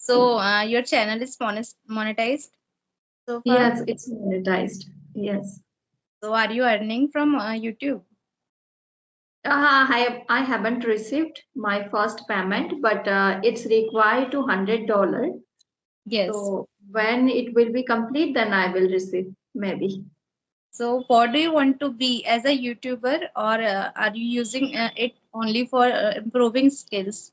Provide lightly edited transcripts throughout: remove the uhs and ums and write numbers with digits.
So your channel is monetized so far. Yes, it's monetized. Yes. So are you earning from YouTube? I haven't received my first payment, but it's required to $100. Yes. So when it will be complete, then I will receive maybe. So what do you want to be as a YouTuber, or are you using it only for improving skills?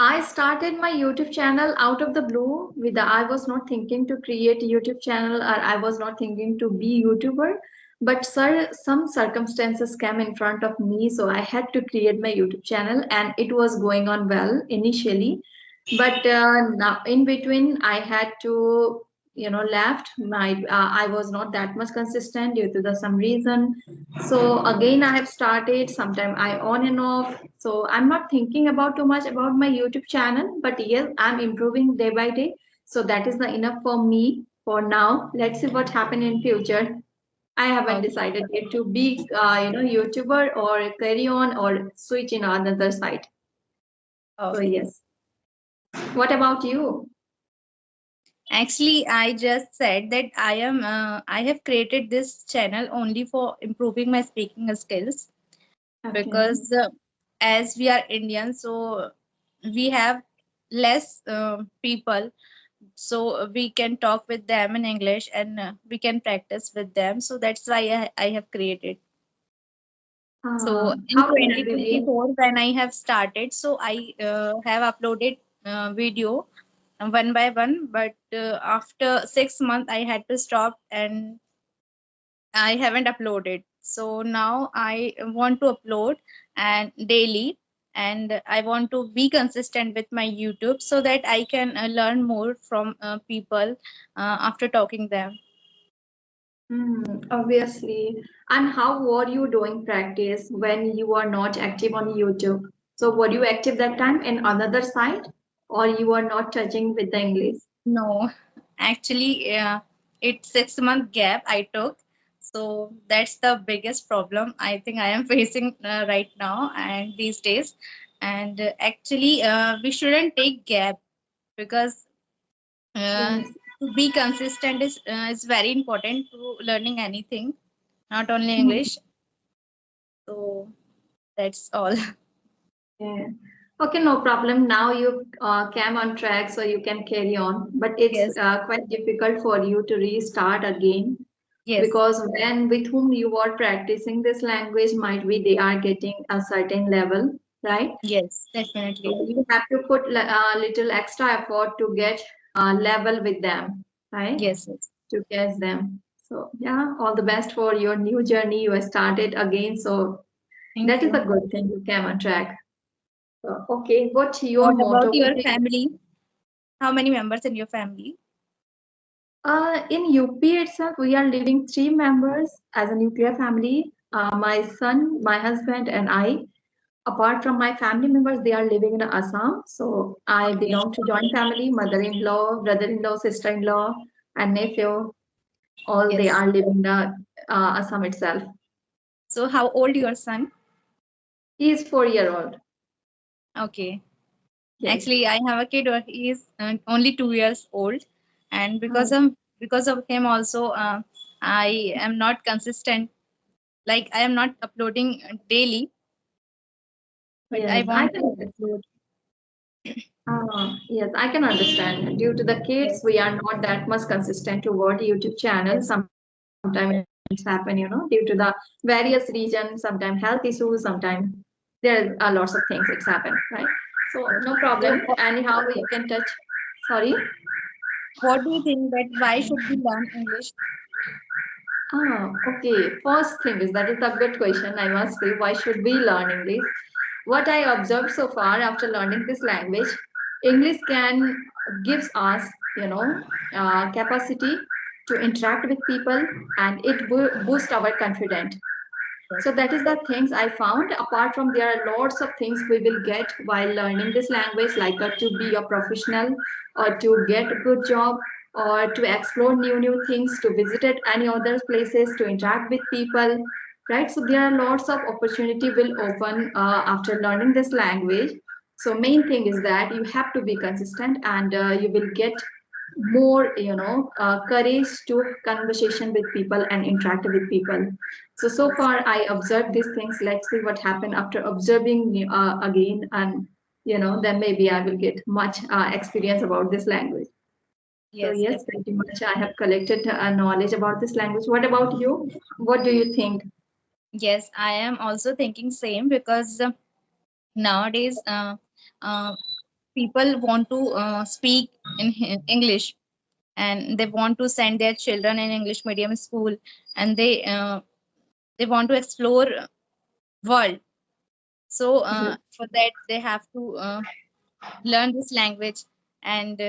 I started my YouTube channel out of the blue with I was not thinking to create a YouTube channel or I was not thinking to be YouTuber. But sir, some circumstances came in front of me, so I had to create my YouTube channel, and it was going on well initially. But now in between, I had to, left my. I was not that much consistent due to some reason. So again, I have started. Sometime I on and off. So I'm not thinking about too much about my YouTube channel, but yes, I'm improving day by day. So that is the enough for me for now. Let's see what happen in future. I haven't Okay. decided yet to be, YouTuber or carry on or switch in another side. So Okay. yes. What about you? Actually, I just said that I have created this channel only for improving my speaking skills Okay. because as we are Indians, so we have less people, so we can talk with them in English and we can practice with them. So that's why I have created. So in How can I begin? 2024, when I have started, so I have uploaded video one by one, but after 6 months, I had to stop and I haven't uploaded. So now I want to upload and daily, and I want to be consistent with my YouTube so that I can learn more from people after talking them. Obviously. And how were you doing practice when you are not active on YouTube? So were you active that time in another site, or you are not touching with the English? No, actually, it's 6 month gap I took. So that's the biggest problem I think I am facing right now and these days. And actually, we shouldn't take gap because uh, Yes. to be consistent is very important to learning anything, not only Hmm. English. So that's all. Yeah. Okay, no problem. Now you came on track, so you can carry on. But it's Yes, quite difficult for you to restart again yes, because when with whom you are practicing this language might be they are getting a certain level, right? yes, So definitely. you have to put a little extra effort to get level with them, right? Yes, yes. To catch them. So yeah, all the best for your new journey. You have started again, so Thank that is you. a good thing. You came on track. So, okay, what's your What about motto? your family? How many members in your family? In UP itself, we are living three members as a nuclear family. My son, my husband, and I. Apart from my family members, they are living in Assam. So I Okay. belong to joint family, mother-in-law, brother-in-law, sister-in-law, and nephew. All they Yes. are living in Assam itself. So how old your son? He is 4 year old. Okay. Yes. Actually, I have a kid. He is only 2 years old, and Oh, because of him also, I am not consistent. Like I am not uploading daily, but I yes, I want can. to upload. Yes, I can understand. Due to the kids, Yes. we are not that much consistent toward YouTube channel. Yes. Sometimes it's happen, due to the various reasons, sometimes health issues, sometimes there are lots of things it's happened, right? So Yes. no problem. So Anyhow, you can touch. Sorry. what do you think that why should we learn English? Okay. First thing is that is a good question. I must say, why should we learn English? What I observed so far after learning this language, English can gives us, capacity to interact with people, and it boost our confidence. Yes. So that is the things I found. Apart from there are lots of things we will get while learning this language, like to be a professional or to get a good job or to explore new things, to visit at any other places, to interact with people, right? So there are lots of opportunity will open after learning this language. So main thing is that you have to be consistent, and you will get more, courage to conversation with people and interact with people. So Yes, far I observed these things. Let's see what happened after observing again, and then maybe I will get much experience about this language. So yes, yes, definitely. pretty much I have collected knowledge about this language. What about you? What do you think? Yes, I am also thinking same because nowadays uh, people want to speak in English, and they want to send their children in English medium school, and they want to explore world. So Yes. for that they have to learn this language, and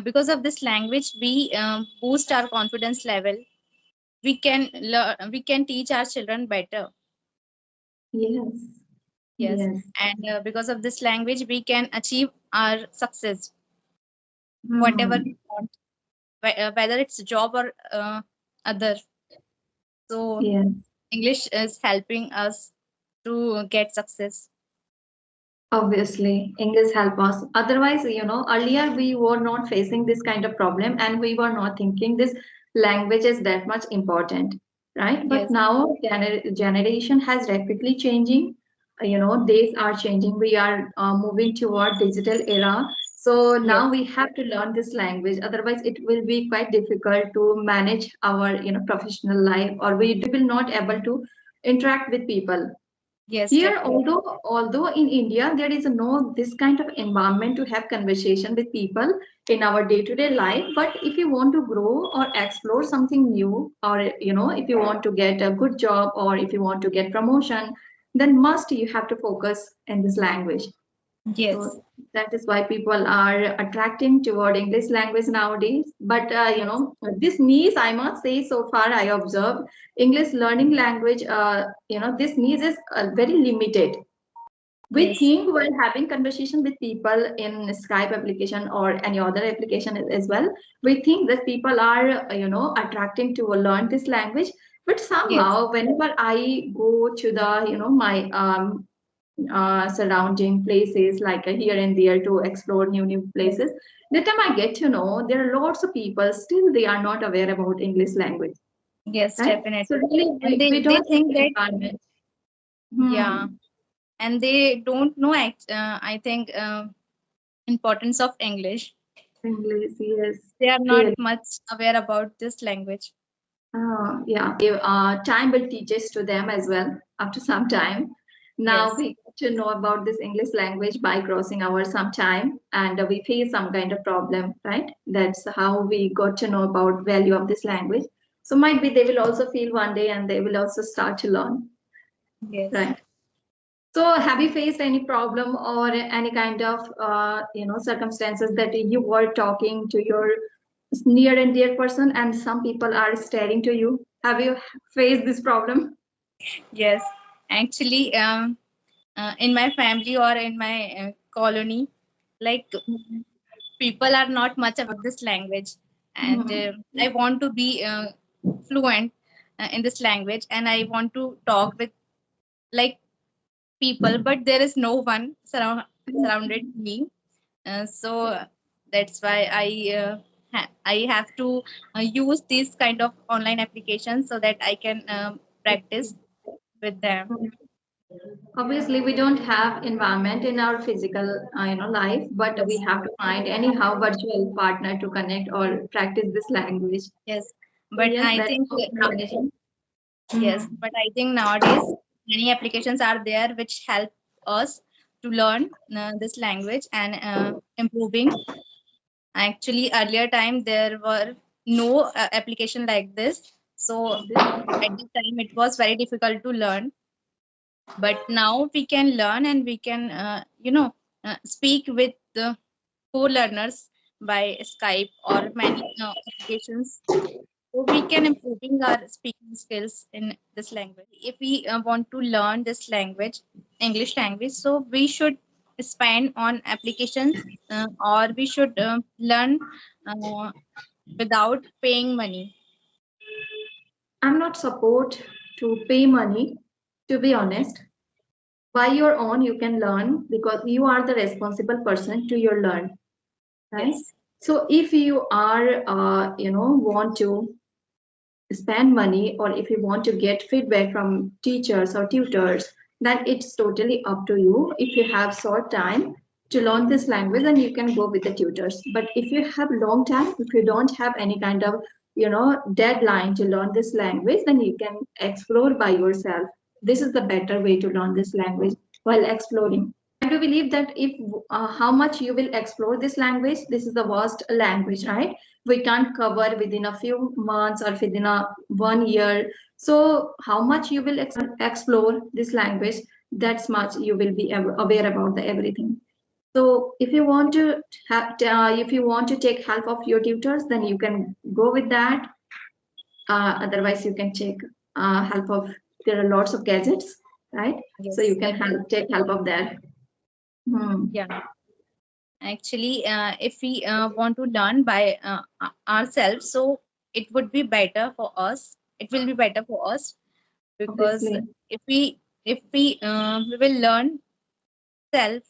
because of this language we boost our confidence level. We can learn, we can teach our children better. Yes. Yes, Yes. and because of this language we can achieve our success, whatever we Hmm. want, whether it's job or other. So Yes. English is helping us to get success. Obviously, English help us. Otherwise, earlier we were not facing this kind of problem, and we were not thinking this language is that much important, right? But Yes, now generation has rapidly changing. Days are changing. We are moving toward digital era. So yes, now we have to learn this language. Otherwise, it will be quite difficult to manage our, professional life, or we will not able to interact with people. yes, Here, definitely. although in India there is no this kind of environment to have conversation with people in our day-to-day life, but if you want to grow or explore something new, or if you want to get a good job, or if you want to get promotion, then must you have to focus in this language. Yes, So that is why people are attracting toward English language nowadays. But yes, this niche, I must say, so far I observed English learning language. This niche is very limited. We yes, think while having conversation with people in Skype application or any other application as well, we think that people are attracting to learn this language. But yes, somehow, whenever I go to the my surrounding places like here and there to explore new yes, places, the time I get to know there are lots of people still they are not aware about English language, yes, right? So definitely. really And we they don't have think the that, environment. yeah, Hmm. and they don't know I think importance of English. English, yes, They are not really. much aware about this language. Yeah, time will teach us to them as well after some time. Now Yes, we get to know about this English language by crossing our some time, and we face some kind of problem, right? That's how we got to know about value of this language. So might be they will also feel one day, and they will also start to learn, yes, right? So have you faced any problem or any kind of circumstances that you were talking to your near and dear person and some people are staring to you? Have you faced this problem? yes. Actually, in my family or in my colony, like people are not much about this language, and Mhm. I want to be fluent in this language, and I want to talk with like people, but there is no one surrounded me. So that's why I have to use these kind of online applications so that I can practice with them. Obviously, we don't have environment in our physical, life, but we Yes, have to find anyhow virtual partner to connect or practice this language. yes, So but yes, I that's think how we are managing. yes, Mhm. but I think nowadays many applications are there which help us to learn this language and improving. Actually, earlier time there were no application like this, so at the time it was very difficult to learn. But now we can learn, and we can speak with the co-learners by Skype or many applications, so we can improving our speaking skills in this language. If we want to learn this language, English language, so we should spend on applications, or we should learn uh, without paying money. I'm not support to pay money, to be honest. by your own you can learn because you are the responsible person to your learn, right? Yes. So if you are want to spend money or if you want to get feedback from teachers or tutors, then it's totally up to you. If you have short time to learn this language, then you can go with the tutors. But if you have long time, if you don't have any kind of deadline to learn this language, then you can explore by yourself. This is the better way to learn this language while exploring. I do believe that if how much you will explore this language, this is the vast language, right? We can't cover within a few months or within a 1 year. So how much you will explore this language, that's much you will be aware about the everything. So if you want to if you want to take help of your tutors, then you can go with that. Otherwise, you can take help of, there are lots of gadgets, right? So you Yes, can take help of that. Hmm. yeah. Actually, if we want to learn by ourselves, so it would be better for us. It will be better for us because Obviously, we will learn self,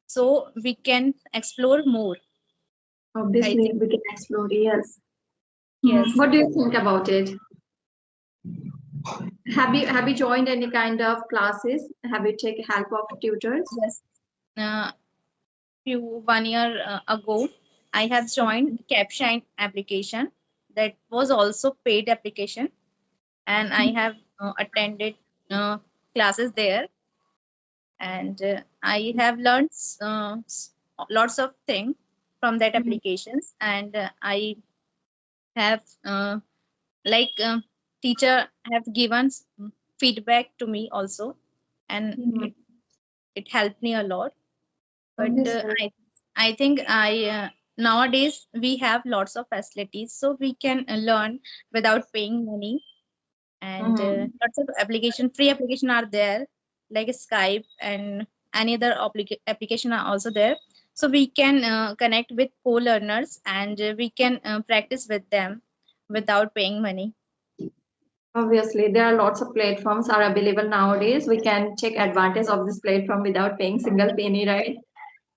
so we can explore more. I obviously, think. we can explore. Yes. Hmm. Yes. What do you think about it? Have you joined any kind of classes? Have you taken help of tutors? Yes. Uh, few 1 year ago, I have joined Capshine application. That was also paid application, and I have attended uh, classes there, and I have learned lots of things from that Mhm. applications, and I have like teacher have given feedback to me also, and Mhm. it helped me a lot. But Obviously. I think I nowadays we have lots of facilities, so we can learn without paying money, and Mhm. lots of free application are there, like Skype and any other application are also there. So we can connect with co-learners, and we can practice with them without paying money. Obviously, there are lots of platforms are available nowadays. We can take advantage of this platform without paying single penny, right?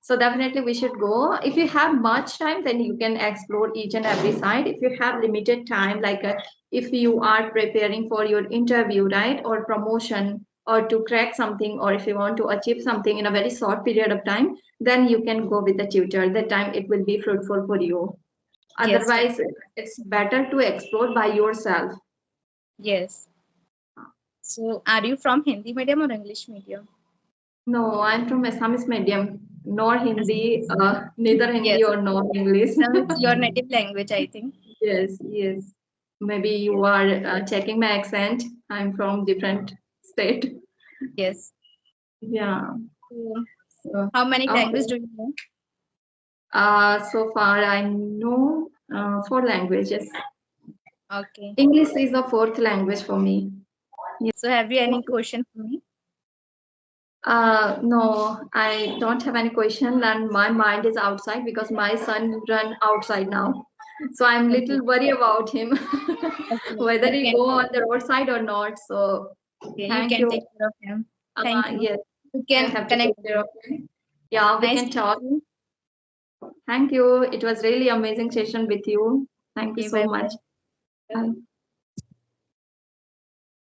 So definitely we should go. If you have much time, then you can explore each and every side. If you have limited time, like if you are preparing for your interview, right, or promotion, or to crack something, or if you want to achieve something in a very short period of time, then you can go with the tutor. That time it will be fruitful for you. Yes, Otherwise, it's better to explore by yourself. yes. So are you from Hindi medium or English medium? No, I'm from Assamese medium, nor Hindi, Assamese. neither Hindi Yes, or nor English. Assam is your native language, I think. Yes, yes. Maybe you Yes, are checking my accent. I'm from different state. yes. Yeah. So So, how many languages okay. do you know? So far I know four languages. Okay. English is the fourth language for me. So have you any question for me? No, I don't have any question, and my mind is outside because my son run outside now. So I'm Okay. little worried about him, Okay. whether You he can go on the roadside or not. So okay, you thank can you. take care of him. Thank you. Yes, You I can have to connect take care again. of him. Yeah, we Nice can to meet talk. you. Thank you. It was really amazing session with you. Thank you Okay, so bye much. bye. Bye.